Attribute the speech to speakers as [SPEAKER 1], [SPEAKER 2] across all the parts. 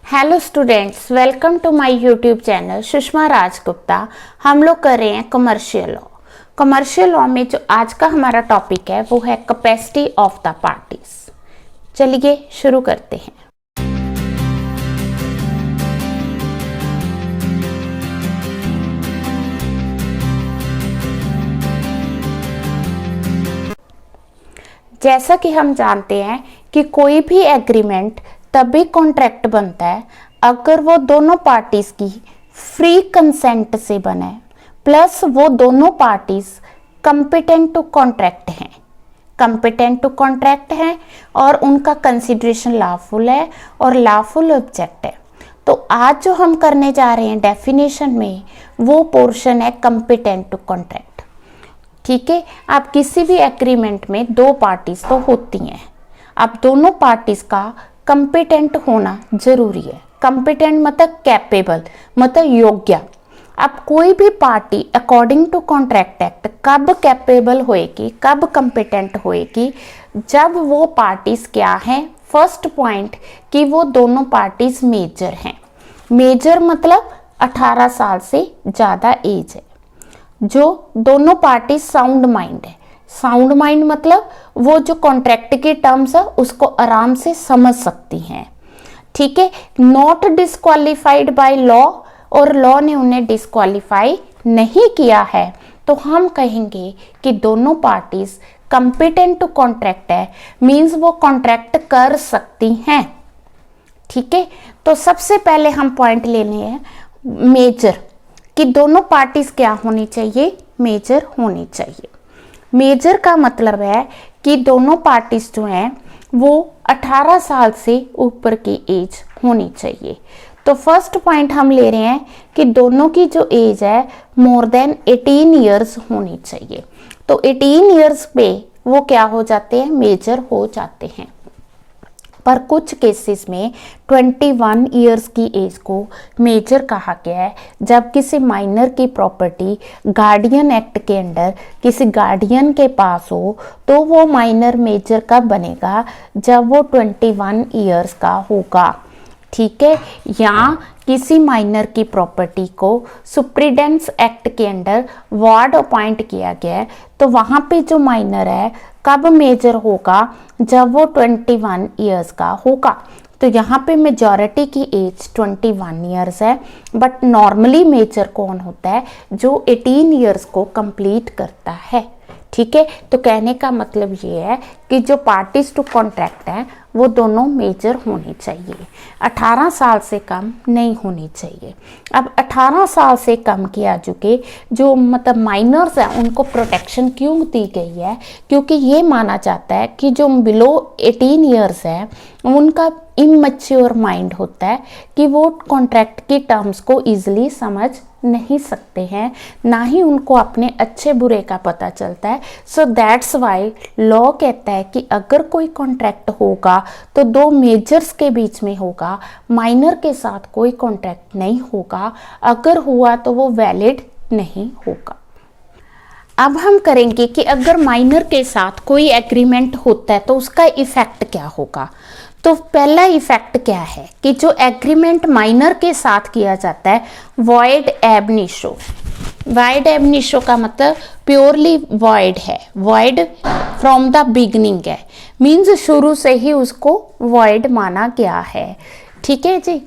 [SPEAKER 1] Hello students, welcome to my YouTube channel Sushma Rajgupta. हम लोग कर रहे हैं कमर्शियल लॉ। कमर्शियल लॉ में जो आज का हमारा टॉपिक है वो है कैपेसिटी ऑफ द पार्टीज। चलिए शुरू करते हैं। जैसा कि हम जानते हैं कि कोई भी एग्रीमेंट तभी कॉन्ट्रैक्ट बनता है अगर वो दोनों पार्टीज की फ्री कंसेंट से बने, प्लस वो दोनों पार्टीज कंपिटेंट टू कॉन्ट्रैक्ट हैं। कंपिटेंट टू कॉन्ट्रैक्ट हैं और उनका कंसिडरेशन लॉफुल है और लॉफुल ऑब्जेक्ट है। तो आज जो हम करने जा रहे हैं डेफिनेशन में वो पोर्शन है कंपिटेंट टू कॉन्ट्रैक्ट। ठीक है, आप किसी भी एग्रीमेंट में दो पार्टीज तो होती हैं। अब दोनों पार्टीज का कंपिटेंट होना जरूरी है। कंपिटेंट मतलब कैपेबल, मतलब योग्य। अब कोई भी party according to contract act कब कैपेबल होएगी, कब कंपिटेंट होएगी, जब वो पार्टीज क्या हैं। फर्स्ट पॉइंट कि वो दोनों पार्टीज मेजर हैं। मेजर मतलब 18 साल से ज़्यादा एज है। जो दोनों पार्टी साउंड माइंड है। साउंड माइंड मतलब वो जो कॉन्ट्रैक्ट के टर्म्स है उसको आराम से समझ सकती हैं। ठीक है, नॉट डिस्क्वालिफाइड बाय लॉ, और लॉ ने उन्हें डिस्क्वालीफाई नहीं किया है, तो हम कहेंगे कि दोनों पार्टीज कंपिटेंट टू कॉन्ट्रैक्ट है, मींस वो कॉन्ट्रैक्ट कर सकती हैं। ठीक है, तो सबसे पहले हम पॉइंट लेने हैं मेजर, कि दोनों पार्टीज क्या होनी चाहिए, मेजर होनी चाहिए। मेजर का मतलब है कि दोनों पार्टीज जो हैं वो 18 साल से ऊपर की एज होनी चाहिए। तो फर्स्ट पॉइंट हम ले रहे हैं कि दोनों की जो एज है मोर देन 18 इयर्स होनी चाहिए। तो 18 इयर्स पे वो क्या हो जाते हैं, मेजर हो जाते हैं। पर कुछ केसेस में 21 इयर्स की एज को मेजर कहा गया है। जब किसी माइनर की प्रॉपर्टी गार्डियन एक्ट के अंडर किसी गार्डियन के पास हो तो वो माइनर मेजर कब बनेगा, जब वो 21 इयर्स का होगा। ठीक है, या किसी माइनर की प्रॉपर्टी को सुप्रीडेंस एक्ट के अंडर वार्ड अपॉइंट किया गया है, तो वहाँ पे जो माइनर है कब मेजर होगा, जब वो 21 इयर्स का होगा। तो यहाँ पे मेजॉरिटी की एज 21 इयर्स है, बट नॉर्मली मेजर कौन होता है, जो 18 इयर्स को कंप्लीट करता है। ठीक है, तो कहने का मतलब ये है कि जो पार्टीज टू कॉन्ट्रैक्ट हैं वो दोनों मेजर होनी चाहिए, 18 साल से कम नहीं होनी चाहिए। अब 18 साल से कम की आयु के जो मतलब माइनर्स हैं उनको प्रोटेक्शन क्यों दी गई है, क्योंकि ये माना जाता है कि जो बिलो 18 इयर्स है उनका इमैच्योर माइंड होता है कि वो कॉन्ट्रैक्ट की टर्म्स को ईजिली समझ नहीं सकते हैं, ना ही उनको अपने अच्छे बुरे का पता चलता है। सो दैट्स वाई लॉ कहता है कि अगर कोई कॉन्ट्रैक्ट होगा तो दो मेजर्स के बीच में होगा, माइनर के साथ कोई कॉन्ट्रैक्ट नहीं होगा। अगर हुआ तो वो वैलिड नहीं होगा। अब हम करेंगे कि अगर माइनर के साथ कोई एग्रीमेंट होता है तो उसका इफेक्ट क्या होगा। तो पहला इफेक्ट क्या है कि जो एग्रीमेंट माइनर के साथ किया जाता है वॉइड एब इनिशियो। वॉइड एब इनिशियो का मतलब प्योरली वॉइड है, वॉइड फ्रॉम द बिगनिंग है, मीन्स शुरू से ही उसको वॉइड माना गया है। ठीक है जी,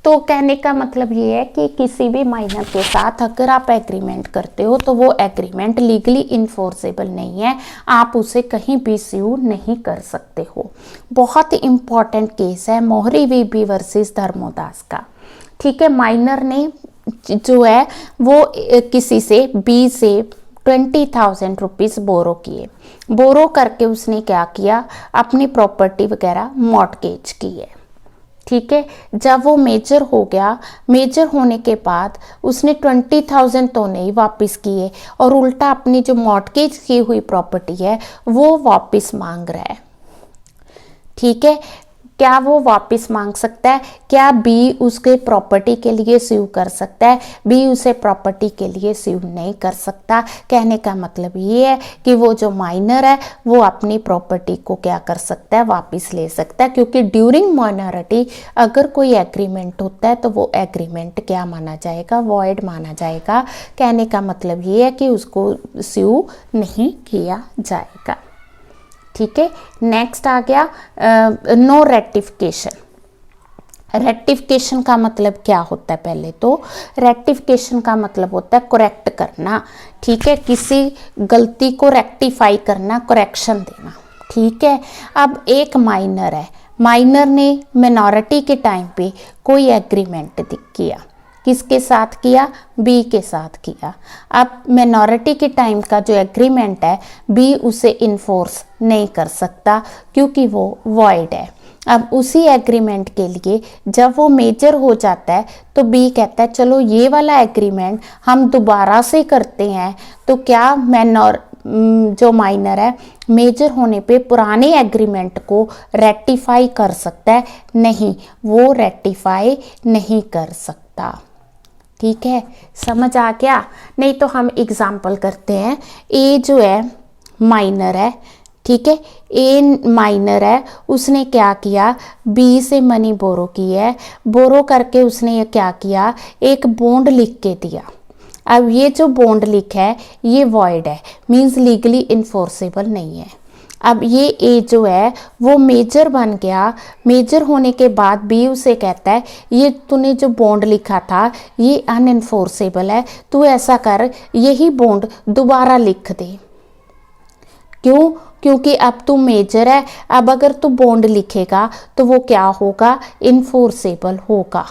[SPEAKER 1] तो कहने का मतलब ये है कि किसी भी माइनर के साथ अगर आप एग्रीमेंट करते हो तो वो एग्रीमेंट लीगली इन्फोर्सेबल नहीं है, आप उसे कहीं भी स्यू नहीं कर सकते हो। बहुत इम्पॉर्टेंट केस है मोहरी वीबी वर्सेस धर्मोदास का। ठीक है, माइनर ने जो है वो किसी से बी से 20,000 रुपीज़ बोरो किए। बोरो करके उसने क्या किया, अपनी प्रॉपर्टी वगैरह मॉर्टगेज की है। ठीक है, जब वो मेजर हो गया, मेजर होने के बाद उसने 20,000 तो नहीं वापस किए और उल्टा अपनी जो मॉर्टगेज की हुई प्रॉपर्टी है वो वापस मांग रहा है। ठीक है, क्या वो वापस मांग सकता है? क्या बी उसके प्रॉपर्टी के लिए स्यू कर सकता है? बी उसे प्रॉपर्टी के लिए स्यू नहीं कर सकता। कहने का मतलब ये है कि वो जो माइनर है वो अपनी प्रॉपर्टी को क्या कर सकता है? वापस ले सकता है, क्योंकि ड्यूरिंग माइनॉरिटी अगर कोई एग्रीमेंट होता है तो वो एग्रीमेंट क्या माना जाएगा? वॉइड माना जाएगा। कहने का मतलब ये है कि उसको स्यू नहीं किया जाएगा। ठीक है, नेक्स्ट आ गया नो रेक्टिफिकेशन। रेक्टिफिकेशन का मतलब क्या होता है? पहले तो रेक्टिफिकेशन का मतलब होता है करेक्ट करना। ठीक है, किसी गलती को रेक्टिफाई करना, करेक्शन देना। ठीक है, अब एक माइनर है, माइनर ने मिनॉरिटी के टाइम पे कोई एग्रीमेंट किया, किसके साथ किया? बी के साथ किया। अब मिनॉरिटी के टाइम का जो एग्रीमेंट है बी उसे इन्फोर्स नहीं कर सकता क्योंकि वो वॉइड है। अब उसी एग्रीमेंट के लिए जब वो मेजर हो जाता है तो बी कहता है चलो ये वाला एग्रीमेंट हम दोबारा से करते हैं, तो क्या जो माइनर है मेजर होने पे पुराने एग्रीमेंट को रेक्टिफाई कर सकता है? नहीं, वो रेक्टिफाई नहीं कर सकता। ठीक है, समझ आ गया? नहीं तो हम एग्जाम्पल करते हैं। ए जो है माइनर है, ठीक है, ए माइनर है, उसने क्या किया? बी से मनी बोरो की है, बोरो करके उसने ये क्या किया? एक बॉन्ड लिख के दिया। अब ये जो बॉन्ड लिखा है ये वॉइड है, मींस लीगली इन्फोर्सेबल नहीं है। अब ये ए जो है वो मेजर बन गया, मेजर होने के बाद बी उसे कहता है ये तूने जो बॉन्ड लिखा था ये अनइन्फोर्सेबल है, तू ऐसा कर यही बॉन्ड दोबारा लिख दे। क्यों? क्योंकि अब तू मेजर है, अब अगर तू बॉन्ड लिखेगा तो वो क्या होगा? इन्फोर्सेबल होगा।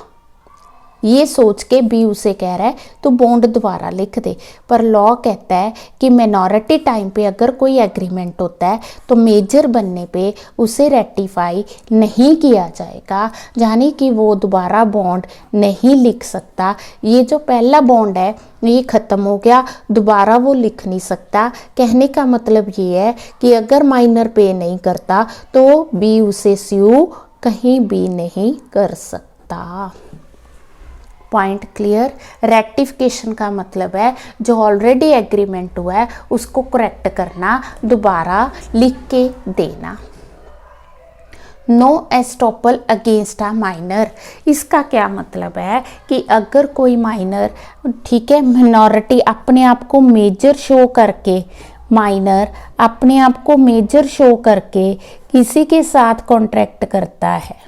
[SPEAKER 1] ये सोच के बी उसे कह रहा है तो बॉन्ड दोबारा लिख दे। पर लॉ कहता है कि मिनॉरिटी टाइम पे अगर कोई एग्रीमेंट होता है तो मेजर बनने पे उसे रेक्टिफाई नहीं किया जाएगा, यानी कि वो दोबारा बॉन्ड नहीं लिख सकता। ये जो पहला बॉन्ड है ये ख़त्म हो गया, दोबारा वो लिख नहीं सकता। कहने का मतलब ये है कि अगर माइनर पे नहीं करता तो बी उसे स्यू कहीं भी नहीं कर सकता। Point clear? रेक्टिफिकेशन का मतलब है जो ऑलरेडी एग्रीमेंट हुआ है उसको करेक्ट करना, दोबारा लिख के देना। No estoppel against a minor, इसका क्या मतलब है कि अगर कोई माइनर, ठीक है, मिनॉरिटी अपने आप को मेजर शो करके, माइनर अपने आप को मेजर शो करके किसी के साथ कॉन्ट्रैक्ट करता है,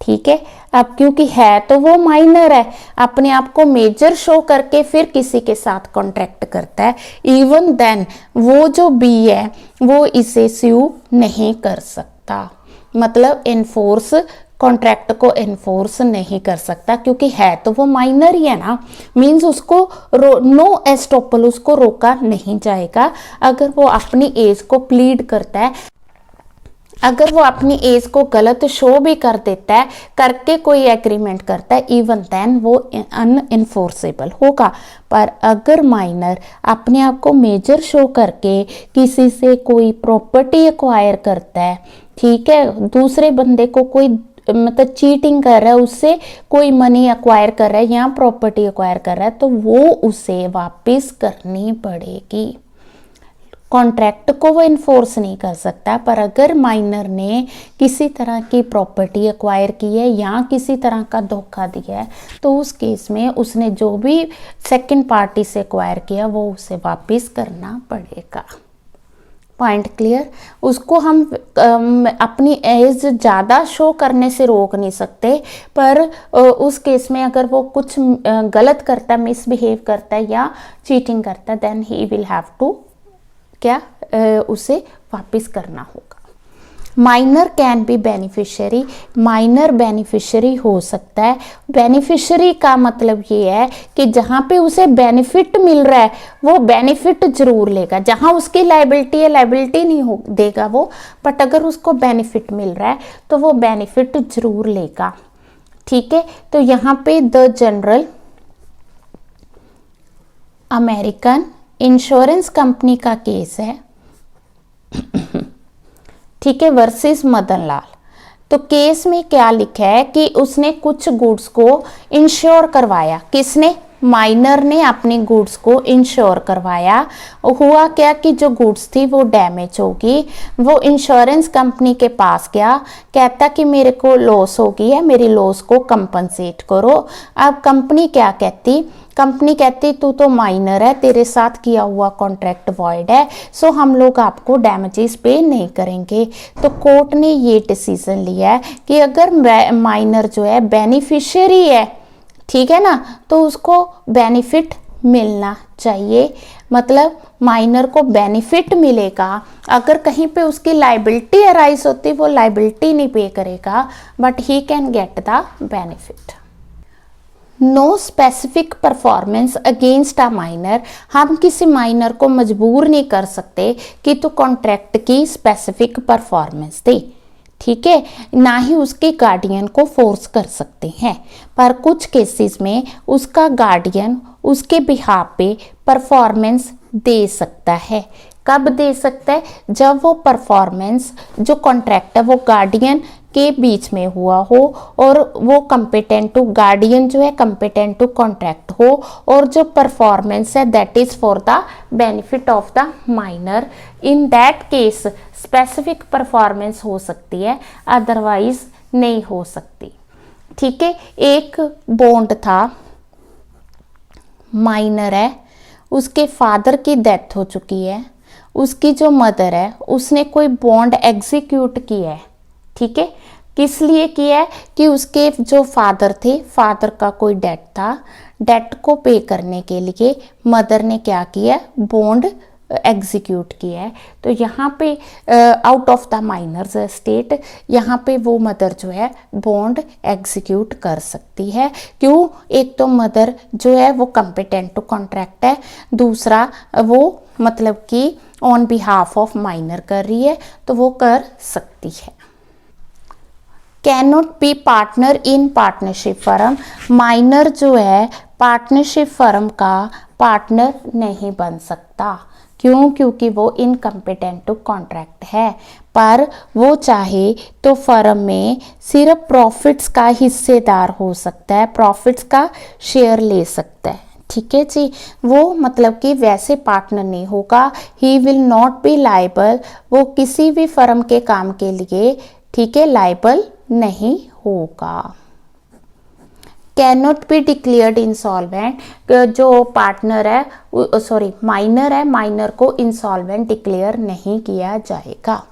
[SPEAKER 1] ठीक है, अब क्योंकि है तो वो माइनर है, अपने आप को मेजर शो करके फिर किसी के साथ कॉन्ट्रैक्ट करता है, इवन देन वो जो बी है वो इसे स्यू नहीं कर सकता। मतलब इन्फोर्स, कॉन्ट्रैक्ट को इन्फोर्स नहीं कर सकता क्योंकि है तो वो माइनर ही है ना, मीन्स उसको नो एस्टॉपल, उसको रोका नहीं जाएगा। अगर वो अपनी एज को प्लीड करता है, अगर वो अपनी एज को गलत शो भी कर देता है, करके कोई एग्रीमेंट करता है, इवन देन वो अनइन्फोर्सेबल होगा। पर अगर माइनर अपने आप को मेजर शो करके किसी से कोई प्रॉपर्टी एक्वायर करता है, ठीक है, दूसरे बंदे को कोई मतलब चीटिंग कर रहा है, उससे कोई मनी एक्वायर कर रहा है या प्रॉपर्टी एक्वायर कर रहा है, तो वो उसे वापस करनी पड़ेगी। कॉन्ट्रैक्ट को वो इन्फोर्स नहीं कर सकता। पर अगर माइनर ने किसी तरह की प्रॉपर्टी एक्वायर की है या किसी तरह का धोखा दिया है तो उस केस में उसने जो भी सेकंड पार्टी से एक्वायर किया वो उसे वापस करना पड़ेगा। Point clear? उसको हम अपनी एज ज़्यादा शो करने से रोक नहीं सकते, पर उस केस में अगर वो कुछ गलत करता है, मिसबिहेव करता है या चीटिंग करता है, then he will have to क्या उसे वापस करना होगा। Minor can be beneficiary, minor beneficiary हो सकता है। बेनिफिशियरी का मतलब ये है कि जहाँ पे उसे बेनिफिट मिल रहा है वो बेनिफिट जरूर लेगा, जहाँ उसकी लायबिलिटी है लायबिलिटी नहीं हो देगा वो, बट अगर उसको बेनिफिट मिल रहा है तो वो बेनिफिट जरूर लेगा। ठीक है, तो यहाँ पे the general American insurance company का केस है, ठीक है, वर्सेस मदन लाल। तो केस में क्या लिखा है कि उसने कुछ गुड्स को इंश्योर करवाया, किसने, माइनर ने अपने गुड्स को इंश्योर करवाया। हुआ क्या कि जो गुड्स थी वो डैमेज होगी, वो इंश्योरेंस कंपनी के पास गया, कहता कि मेरे को लॉस हो गई है, मेरी लॉस को कंपनसेट करो। अब कंपनी क्या कहती, कंपनी कहती तू तो माइनर है, तेरे साथ किया हुआ कॉन्ट्रैक्ट वॉइड है, सो हम लोग आपको डैमेजेस पे नहीं करेंगे। तो कोर्ट ने ये डिसीजन लिया है कि अगर माइनर जो है बेनिफिशियरी है, ठीक है ना, तो उसको बेनिफिट मिलना चाहिए, मतलब माइनर को बेनिफिट मिलेगा। अगर कहीं पे उसकी लाइबिलिटी अराइज होती, वो लाइबिलिटी नहीं पे करेगा, but he can get the benefit. No specific performance against a minor, हम किसी माइनर को मजबूर नहीं कर सकते कि तो कॉन्ट्रैक्ट की स्पेसिफिक परफॉर्मेंस दे, ठीक है, ना ही उसके गार्डियन को फोर्स कर सकते हैं। पर कुछ केसेस में उसका गार्डियन उसके बिहाफ पे परफॉर्मेंस दे सकता है। कब दे सकता है, जब वो परफॉर्मेंस जो कॉन्ट्रैक्ट है वो गार्डियन के बीच में हुआ हो और वो कंपिटेंट टू, गार्डियन जो है कंपिटेंट टू कॉन्ट्रैक्ट हो, और जो परफॉर्मेंस है that is for the benefit of the minor. In that case specific performance हो सकती है, अदरवाइज नहीं हो सकती, ठीक है। एक बॉन्ड था, माइनर है, उसके फादर की डेथ हो चुकी है, उसकी जो मदर है उसने कोई बॉन्ड एग्जीक्यूट किया है, ठीक है। किस लिए किया है कि उसके जो फादर थे, फादर का कोई डेट था, डेट को पे करने के लिए मदर ने क्या किया, बॉन्ड एग्जीक्यूट किया है। तो यहाँ पे out of the minor's state, यहाँ पे वो मदर जो है बॉन्ड एग्जीक्यूट कर सकती है। क्यों, एक तो मदर जो है वो कंपिटेंट टू कॉन्ट्रैक्ट है, दूसरा वो मतलब कि ऑन बिहाफ ऑफ माइनर कर रही है, तो वो कर सकती है। Can not be partner in partnership firm, minor जो है पार्टनरशिप फर्म का पार्टनर नहीं बन सकता। क्यों, क्योंकि वो इनकम्पिटेंट टू कॉन्ट्रैक्ट है। पर वो चाहे तो फर्म में सिर्फ प्रॉफिट्स का हिस्सेदार हो सकता है, प्रॉफिट्स का शेयर ले सकता है, ठीक है जी। वो मतलब कि वैसे पार्टनर नहीं होगा, he will not be liable, वो किसी भी फर्म के काम के लिए, ठीक है, लाइबल नहीं होगा। Can not be declared insolvent, जो पार्टनर है सॉरी माइनर है, माइनर को इंसॉल्वेंट डिक्लेयर नहीं किया जाएगा,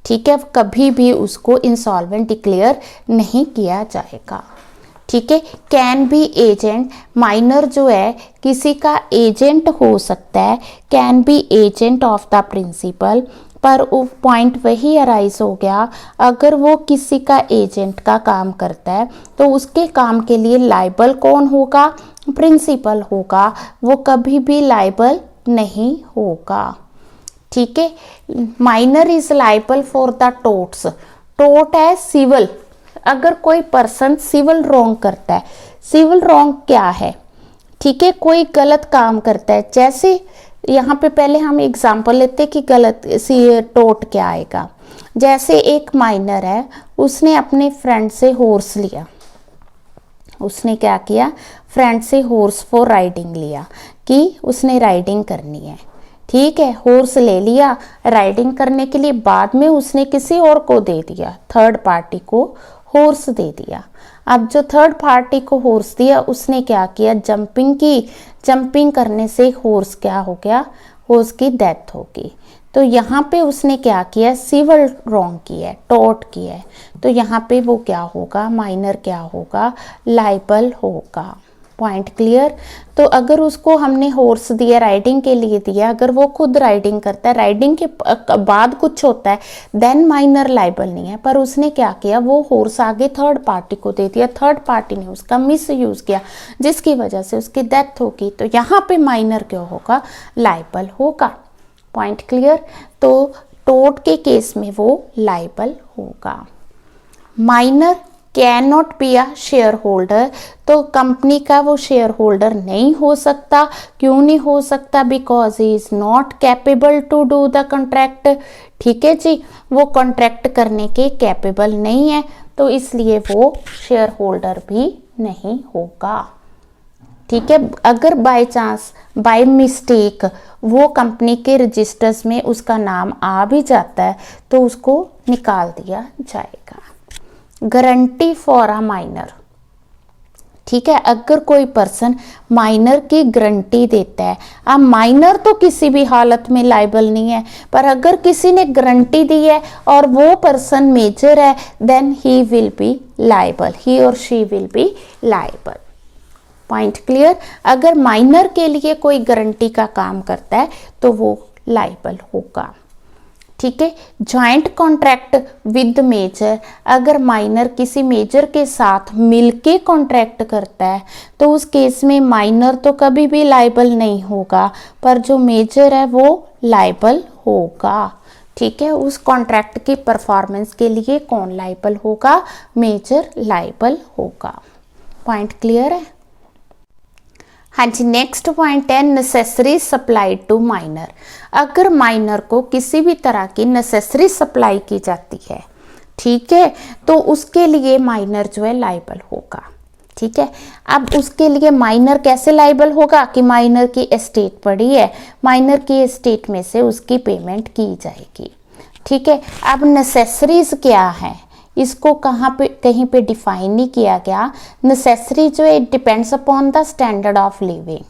[SPEAKER 1] ठीक है, कभी भी उसको इंसॉल्वेंट डिक्लेयर नहीं किया जाएगा, ठीक है। कैन बी एजेंट, माइनर जो है किसी का एजेंट हो सकता है, can be agent of the principal, पर वो पॉइंट वही अराइज हो गया, अगर वो किसी का एजेंट का काम करता है तो उसके काम के लिए लाइबल कौन होगा, प्रिंसिपल होगा, वो कभी भी लाइबल नहीं होगा, ठीक है। Minor is liable for the torts, टोट है सिविल, अगर कोई पर्सन सिविल रॉन्ग करता है, सिविल रॉन्ग क्या है, ठीक है, कोई गलत काम करता है, जैसे यहाँ पे पहले हम एग्जाम्पल लेते कि गलत सी टोट क्या आएगा। जैसे एक माइनर है, उसने अपने फ्रेंड से हॉर्स लिया, उसने क्या किया, फ्रेंड से हॉर्स फॉर राइडिंग लिया कि उसने राइडिंग करनी है, ठीक है, हॉर्स ले लिया राइडिंग करने के लिए, बाद में उसने किसी और को दे दिया, थर्ड पार्टी को हॉर्स दे दिया। अब जो थर्ड पार्टी को हॉर्स दिया उसने क्या किया, जंपिंग की, जंपिंग करने से हॉर्स क्या हो गया, हॉर्स की डेथ होगी। तो यहाँ पे उसने क्या किया, सिविल रॉन्ग किया है, टॉट किया है, तो यहाँ पे वो क्या होगा, माइनर क्या होगा, लाइबल होगा। Point clear. तो अगर उसको हमने हॉर्स दिया, राइडिंग के लिए दिया, अगर वो खुद राइडिंग करता है, राइडिंग के बाद कुछ होता है, देन माइनर लाइबल नहीं है। पर उसने क्या किया, वो हॉर्स आगे थर्ड पार्टी को दे दिया, थर्ड पार्टी ने उसका मिस यूज किया, जिसकी वजह से उसकी डेथ होगी, तो यहाँ पे माइनर क्यों होगा, लाइबल होगा। Point clear. तो टोट के केस में वो लाइबल होगा। Minor can not be a share holder, तो कंपनी का वो शेयर होल्डर नहीं हो सकता। क्यों नहीं हो सकता, because he is not capable to do the contract. ठीक है जी, वो कॉन्ट्रैक्ट करने के कैपेबल नहीं है, तो इसलिए वो शेयर होल्डर भी नहीं होगा। ठीक है, अगर बाय चांस बाय मिस्टेक वो कंपनी के रजिस्टर्स में उसका नाम आ भी जाता है तो उसको निकाल दिया जाएगा। गारंटी फॉर अ माइनर, ठीक है, अगर कोई पर्सन माइनर की गारंटी देता है, अब माइनर तो किसी भी हालत में लायबल नहीं है, पर अगर किसी ने गारंटी दी है और वो पर्सन मेजर है, then he will be liable, he or she will be liable. Point clear? अगर माइनर के लिए कोई गारंटी का काम करता है तो वो लायबल होगा। ठीक है, जॉइंट कॉन्ट्रैक्ट विद मेजर, अगर माइनर किसी मेजर के साथ मिलके कॉन्ट्रैक्ट करता है तो उस केस में माइनर तो कभी भी लायबल नहीं होगा, पर जो मेजर है वो लायबल होगा। ठीक है, उस कॉन्ट्रैक्ट की परफॉर्मेंस के लिए कौन लायबल होगा? मेजर लायबल होगा। पॉइंट क्लियर है? हाँ जी, नेक्स्ट पॉइंट है नेसेसरी सप्लाई टू माइनर। अगर माइनर को किसी भी तरह की नेसेसरी सप्लाई की जाती है, ठीक है, तो उसके लिए माइनर जो है लायबल होगा। ठीक है, अब उसके लिए माइनर कैसे लायबल होगा कि माइनर की एस्टेट पड़ी है, माइनर की एस्टेट में से उसकी पेमेंट की जाएगी। ठीक है, अब नेसेसरीज क्या है, इसको कहाँ पे कहीं पे डिफाइन नहीं किया गया। नेसेसरी जो है depends upon the standard of living.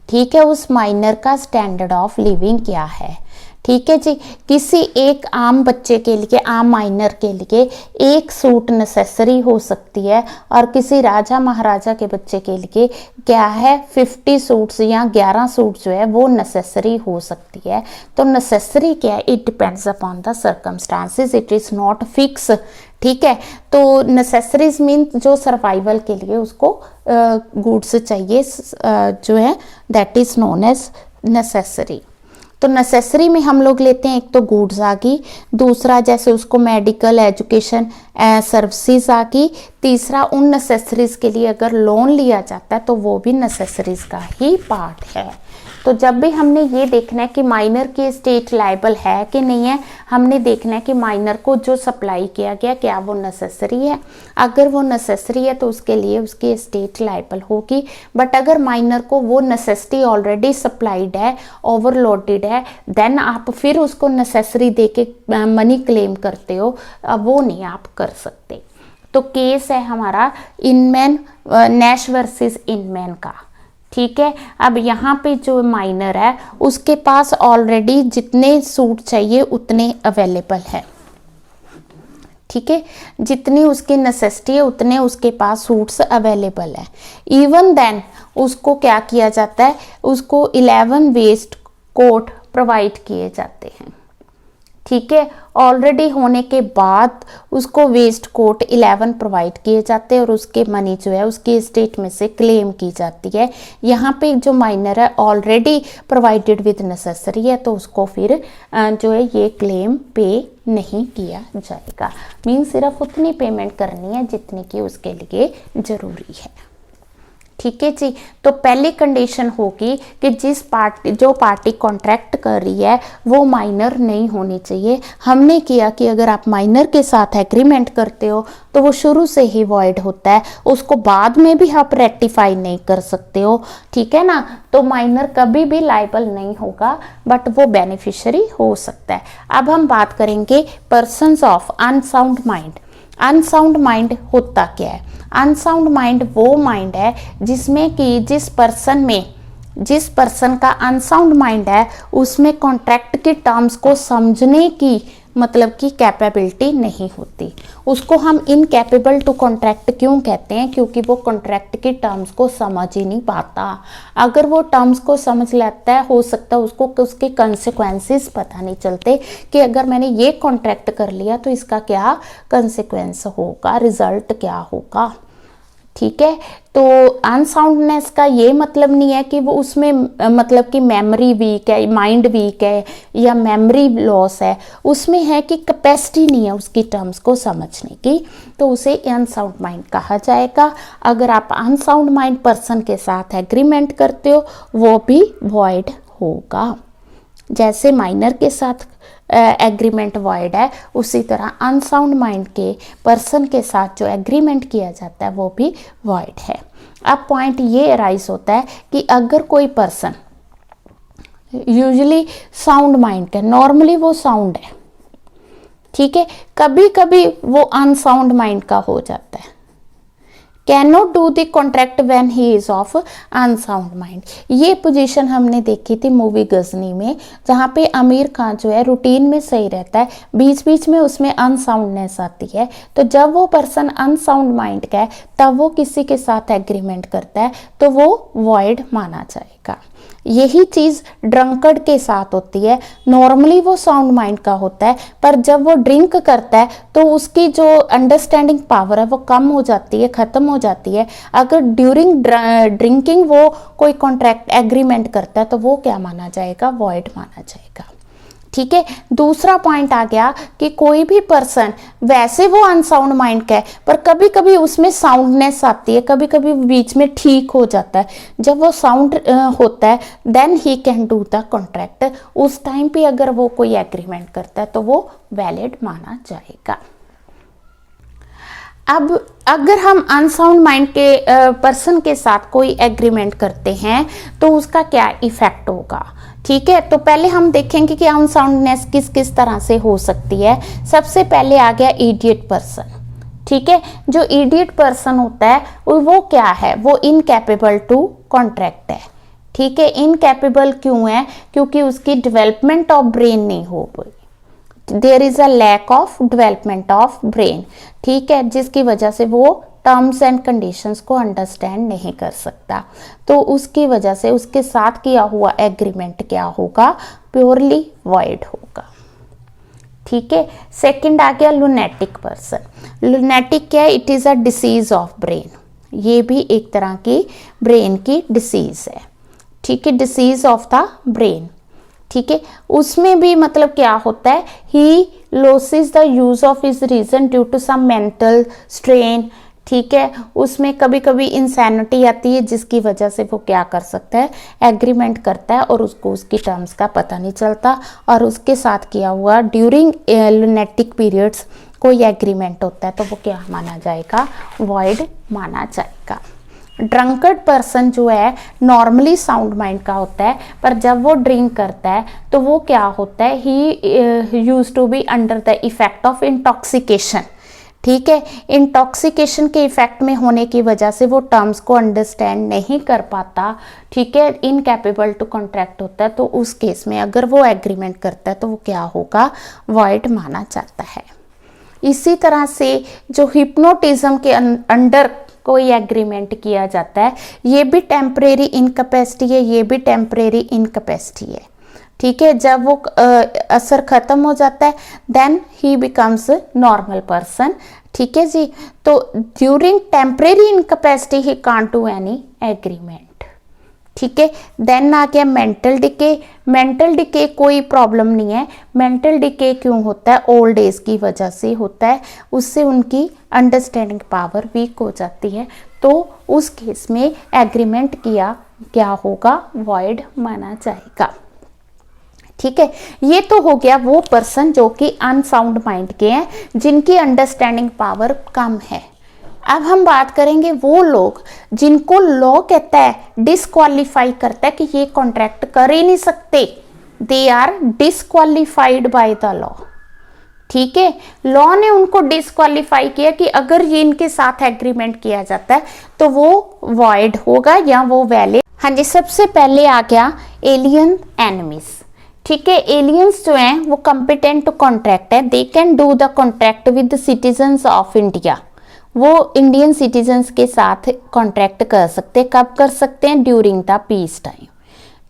[SPEAKER 1] ठीक है, उस माइनर का स्टैंडर्ड ऑफ लिविंग क्या है। ठीक है जी, किसी एक आम बच्चे के लिए, आम माइनर के लिए एक सूट नेसेसरी हो सकती है और किसी राजा महाराजा के बच्चे के लिए क्या है 50 सूट्स या 11 सूट जो है वो नेसेसरी हो सकती है। तो नेसेसरी क्या है? It depends upon the circumstances, it is not fix. ठीक है, तो नेसेसरीज मीन जो सर्वाइवल के लिए उसको गुड्स चाहिए जो है that is known as necessary. तो नेसेसरी में हम लोग लेते हैं एक तो गुड्स आ गई, दूसरा जैसे उसको मेडिकल एजुकेशन सर्विसेज आ गई, तीसरा उन नेसेसरीज के लिए अगर लोन लिया जाता है तो वो भी नेसेसरीज का ही पार्ट है। तो जब भी हमने ये देखना है कि माइनर की एस्टेट लायबल है कि नहीं है, हमने देखना है कि माइनर को जो सप्लाई किया गया क्या वो नेसेसरी है। अगर वो नेसेसरी है तो उसके लिए उसकी एस्टेट लायबल होगी। बट अगर माइनर को वो नेसेसिटी ऑलरेडी सप्लाइड है, ओवरलोडेड है, देन आप फिर उसको नेसेसरी दे के मनी क्लेम करते हो, वो नहीं आप कर सकते। तो केस है हमारा इनमैन नैश वर्सेस इनमैन का। ठीक है, अब यहाँ पे जो माइनर है उसके पास ऑलरेडी जितने सूट चाहिए उतने अवेलेबल है। ठीक है, जितनी उसकी नेसेसिटी है उतने उसके पास सूट्स अवेलेबल है। इवन देन उसको क्या किया जाता है, उसको 11 वेस्ट कोट प्रोवाइड किए जाते हैं। ठीक है, ऑलरेडी होने के बाद उसको वेस्ट कोट 11 प्रोवाइड किए जाते हैं और उसके मनी जो है उसकी एस्टेट में से क्लेम की जाती है। यहाँ पे जो माइनर है ऑलरेडी प्रोवाइडेड विद नेसेसरी है तो उसको फिर जो है ये क्लेम पे नहीं किया जाएगा। मीन सिर्फ उतनी पेमेंट करनी है जितनी की उसके लिए ज़रूरी है। ठीक है जी, तो पहली कंडीशन होगी कि जो पार्टी कॉन्ट्रैक्ट कर रही है वो माइनर नहीं होनी चाहिए। हमने किया कि अगर आप माइनर के साथ एग्रीमेंट करते हो तो वो शुरू से ही वॉइड होता है, उसको बाद में भी आप रेक्टिफाई नहीं कर सकते हो। ठीक है ना, तो माइनर कभी भी लायबल नहीं होगा, बट वो बेनिफिशियरी हो सकता है। अब हम बात करेंगे persons of unsound mind. Unsound mind होता क्या है? अनसाउंड माइंड वो माइंड है जिसमें कि जिस पर्सन का अनसाउंड माइंड है उसमें कॉन्ट्रैक्ट के टर्म्स को समझने की मतलब की कैपेबिलिटी नहीं होती। उसको हम इनकैपेबल टू कॉन्ट्रैक्ट क्यों कहते हैं? क्योंकि वो कॉन्ट्रैक्ट के टर्म्स को समझ ही नहीं पाता। अगर वो टर्म्स को समझ लेता है, हो सकता है उसको उसके कंसिक्वेंसेस पता नहीं चलते कि अगर मैंने ये कॉन्ट्रैक्ट कर लिया तो इसका क्या कंसिक्वेंस होगा, रिजल्ट क्या होगा। ठीक है, तो अनसाउंडनेस का ये मतलब नहीं है कि वो उसमें मतलब कि मेमोरी वीक है, माइंड वीक है या मेमोरी लॉस है, उसमें है कि कैपेसिटी नहीं है उसकी टर्म्स को समझने की, तो उसे अनसाउंड माइंड कहा जाएगा। अगर आप अनसाउंड माइंड पर्सन के साथ एग्रीमेंट करते हो वो भी वॉइड होगा। जैसे माइनर के साथ एग्रीमेंट वॉइड है, उसी तरह अनसाउंड माइंड के पर्सन के साथ जो एग्रीमेंट किया जाता है वो भी वॉइड है। अब पॉइंट ये अराइज होता है कि अगर कोई पर्सन यूजुअली साउंड माइंड का, नॉर्मली वो साउंड है, ठीक है, कभी कभी वो अनसाउंड माइंड का हो जाता है, can not do the contract when he is of unsound mind. ये पोजीशन हमने देखी थी मूवी गजनी में, जहाँ पे आमिर खान जो है रूटीन में सही रहता है, बीच बीच में उसमें अनसाउंडनेस आती है, तो जब वो पर्सन अनसाउंड माइंड का है तब वो किसी के साथ एग्रीमेंट करता है तो वो वॉइड माना जाएगा। यही चीज़ ड्रंकर्ड के साथ होती है, नॉर्मली वो साउंड माइंड का होता है, पर जब वो ड्रिंक करता है तो उसकी जो अंडरस्टैंडिंग पावर है वो कम हो जाती है, ख़त्म हो जाती है। अगर ड्यूरिंग ड्रिंकिंग वो कोई कॉन्ट्रैक्ट एग्रीमेंट करता है तो वो क्या माना जाएगा, वॉइड माना जाएगा। ठीक है, दूसरा पॉइंट आ गया कि कोई भी पर्सन, वैसे वो अनसाउंड माइंड का है पर कभी कभी उसमें साउंडनेस आती है, कभी कभी बीच में ठीक हो जाता है, जब वो साउंड होता है then he can do the contract. उस टाइम पे अगर वो कोई एग्रीमेंट करता है तो वो वैलिड माना जाएगा। अब अगर हम अनसाउंड माइंड के पर्सन के साथ कोई एग्रीमेंट करते हैं तो उसका क्या इफेक्ट होगा, ठीक है। तो पहले हम देखेंगे कि अनसाउंडनेस किस किस तरह से हो सकती है। सबसे पहले आ गया इडियट पर्सन, ठीक है। जो इडियट पर्सन होता है वो क्या है, वो इनकैपेबल टू कॉन्ट्रैक्ट है, ठीक है। इनकैपेबल क्यों है, क्योंकि उसकी डेवलपमेंट ऑफ ब्रेन नहीं हो पाई, there is a lack of development of brain, ठीक है, जिसकी वजह से वो टर्म्स एंड कंडीशंस को अंडरस्टैंड नहीं कर सकता। तो उसकी वजह से उसके साथ किया हुआ एग्रीमेंट क्या होगा, प्योरली वॉइड होगा, ठीक है। सेकंड आ गया लुनेटिक पर्सन। लुनेटिक क्या है, it is a disease of brain, ये भी एक तरह की ब्रेन की डिसीज है, ठीक है, डिसीज ऑफ द ब्रेन, ठीक है। उसमें भी मतलब क्या होता है, he loses the use of his reason due to some mental strain, ठीक है। उसमें कभी कभी इंसैनिटी आती है जिसकी वजह से वो क्या कर सकता है, एग्रीमेंट करता है और उसको उसकी टर्म्स का पता नहीं चलता, और उसके साथ किया हुआ ड्यूरिंग लुनेटिक पीरियड्स कोई एग्रीमेंट होता है तो वो क्या माना जाएगा, वॉइड माना जाएगा। ड्रंकर्ड पर्सन जो है नॉर्मली साउंड माइंड का होता है, पर जब वो ड्रिंक करता है तो वो क्या होता है, he use to be under the effect of intoxication, ठीक है। इंटॉक्सिकेशन के इफेक्ट में होने की वजह से वो टर्म्स को अंडरस्टैंड नहीं कर पाता, ठीक है, इनकैपेबल टू कॉन्ट्रैक्ट होता है। तो उस केस में अगर वो एग्रीमेंट करता है तो वो क्या होगा, वॉइड माना जाता है। इसी तरह से जो हिप्नोटिज्म के अंडर कोई एग्रीमेंट किया जाता है, ये भी टेम्परेरी इनकैपेसिटी है, ये भी टेम्परेरी इनकैपेसिटी है, ठीक है। जब वो असर खत्म हो जाता है then he becomes normal person, ठीक है जी। तो during temporary incapacity he can't do any agreement, ठीक है। देन आ गया मेंटल डिके। मेंटल डिके कोई प्रॉब्लम नहीं है, मेंटल डिके क्यों होता है, ओल्ड एज की वजह से होता है, उससे उनकी अंडरस्टैंडिंग पावर वीक हो जाती है, तो उस केस में एग्रीमेंट किया क्या होगा, वॉइड माना जाएगा, ठीक है। ये तो हो गया वो पर्सन जो कि अनसाउंड माइंड के हैं, जिनकी अंडरस्टैंडिंग पावर कम है। अब हम बात करेंगे वो लोग जिनको लॉ कहता है, डिसक्वालीफाई करता है कि ये कॉन्ट्रैक्ट कर ही नहीं सकते, they are disqualified by the law, ठीक है। लॉ ने उनको डिसक्वालीफाई किया कि अगर ये इनके साथ एग्रीमेंट किया जाता है तो वो वॉइड होगा या वो वैलिड। हाँ जी, सबसे पहले आ गया एलियन एनिमीज, ठीक है। एलियंस जो हैं वो कॉम्पिटेंट टू कॉन्ट्रैक्ट है, they can do the contract with citizens of India, वो इंडियन सिटीजन्स के साथ कॉन्ट्रैक्ट कर सकते हैं। कब कर सकते हैं, ड्यूरिंग द पीस टाइम,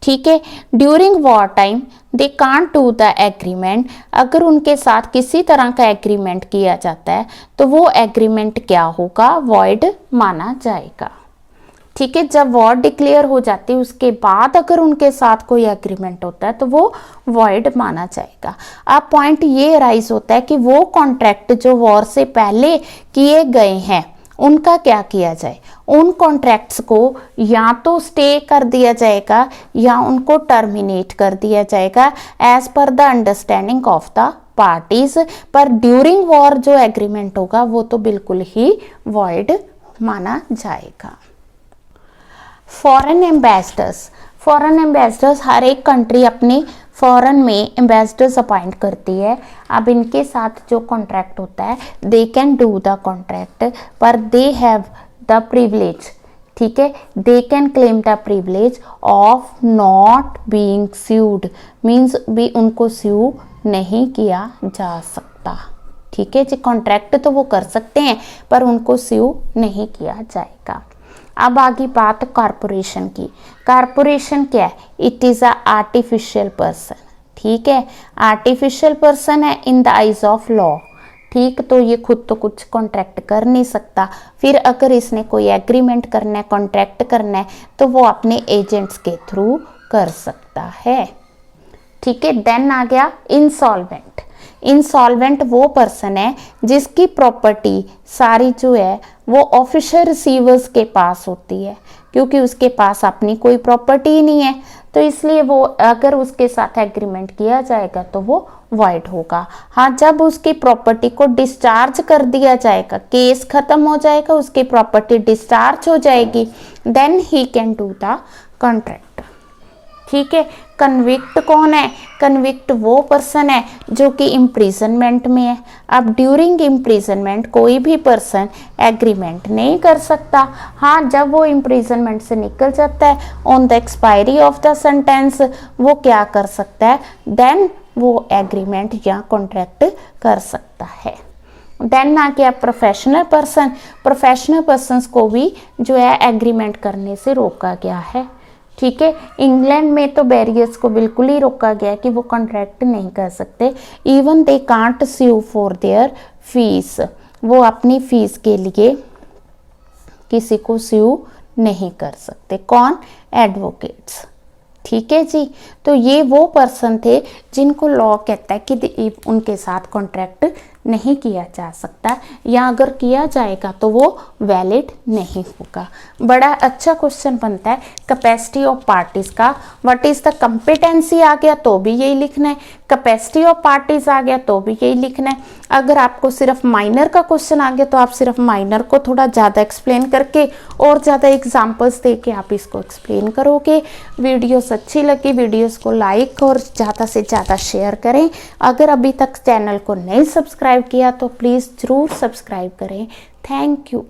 [SPEAKER 1] ठीक है। During war time they can't do the agreement, अगर उनके साथ किसी तरह का एग्रीमेंट किया जाता है तो वो एग्रीमेंट क्या होगा, वॉइड माना जाएगा, ठीक है। जब वॉर डिक्लेयर हो जाती है उसके बाद अगर उनके साथ कोई एग्रीमेंट होता है तो वो वॉइड माना जाएगा। अब पॉइंट ये राइज होता है कि वो कॉन्ट्रैक्ट जो वॉर से पहले किए गए हैं उनका क्या किया जाए, उन कॉन्ट्रैक्ट्स को या तो स्टे कर दिया जाएगा या उनको टर्मिनेट कर दिया जाएगा as per the understanding of the parties. पर ड्यूरिंग वॉर जो एग्रीमेंट होगा वो तो बिल्कुल ही वॉइड माना जाएगा। फॉरेन एम्बेसडर्स, फॉरेन एम्बेसडर्स हर एक कंट्री अपनी फॉरेन में एम्बेसडर्स अपॉइंट करती है। अब इनके साथ जो कॉन्ट्रैक्ट होता है they can do the contract, पर दे हैव द प्रिविलेज, ठीक है, they can claim the privilege of not being sued, means भी उनको स्यू नहीं किया जा सकता, ठीक है जी। कॉन्ट्रैक्ट तो वो कर सकते हैं पर उनको स्यू नहीं किया जाएगा। अब आगे बात कॉरपोरेशन की। कॉरपोरेशन क्या है, it is a artificial person, ठीक है, आर्टिफिशियल पर्सन है in the eyes of law, ठीक। तो ये खुद तो कुछ कॉन्ट्रैक्ट कर नहीं सकता, फिर अगर इसने कोई एग्रीमेंट करना है, कॉन्ट्रैक्ट करना है तो वो अपने एजेंट्स के थ्रू कर सकता है, ठीक है। देन आ गया इंसॉल्वेंट। इंसॉल्वेंट वो पर्सन है जिसकी प्रॉपर्टी सारी जो है वो ऑफिशियल रिसीवर्स के पास होती है, क्योंकि उसके पास अपनी कोई प्रॉपर्टी नहीं है, तो इसलिए वो अगर उसके साथ एग्रीमेंट किया जाएगा तो वो वॉइड होगा। हाँ, जब उसकी प्रॉपर्टी को डिस्चार्ज कर दिया जाएगा, केस खत्म हो जाएगा, उसकी प्रॉपर्टी डिस्चार्ज हो जाएगी, then he can do the contract, ठीक है। कन्विक्ट कौन है, कन्विक्ट वो पर्सन है जो कि इम्प्रिजनमेंट में है। अब ड्यूरिंग इम्प्रिजनमेंट कोई भी पर्सन एग्रीमेंट नहीं कर सकता। हाँ, जब वो इम्प्रिजनमेंट से निकल जाता है on the expiry of the sentence वो क्या कर सकता है, देन वो एग्रीमेंट या कॉन्ट्रैक्ट कर सकता है। देन आ गया प्रोफेशनल पर्सन। प्रोफेशनल पर्सनस को भी जो है एग्रीमेंट करने से रोका गया है, ठीक है। इंग्लैंड में तो बैरियर्स को बिल्कुल ही रोका गया कि वो कॉन्ट्रैक्ट नहीं कर सकते। Even they can't sue for their fees, वो अपनी फीस के लिए किसी को स्यू नहीं कर सकते। कौन, एडवोकेट्स, ठीक है जी। तो ये वो पर्सन थे जिनको लॉ कहता है कि उनके साथ कॉन्ट्रैक्ट नहीं किया जा सकता, या अगर किया जाएगा तो वो वैलिड नहीं होगा। बड़ा अच्छा क्वेश्चन बनता है कैपेसिटी ऑफ पार्टीज का। व्हाट इज द कंपिटेंसी आ गया तो भी यही लिखना है, कैपेसिटी ऑफ पार्टीज आ गया तो भी यही लिखना है। अगर आपको सिर्फ माइनर का क्वेश्चन आ गया तो आप सिर्फ माइनर को थोड़ा ज़्यादा एक्सप्लेन करके और ज़्यादा एग्जाम्पल्स दे के आप इसको एक्सप्लेन करोगे। वीडियोस अच्छी लगी, वीडियोस को लाइक और ज़्यादा से ज़्यादा शेयर करें। अगर अभी तक चैनल को नहीं सब्सक्राइब किया तो प्लीज़ ज़रूर सब्सक्राइब करें। Thank you.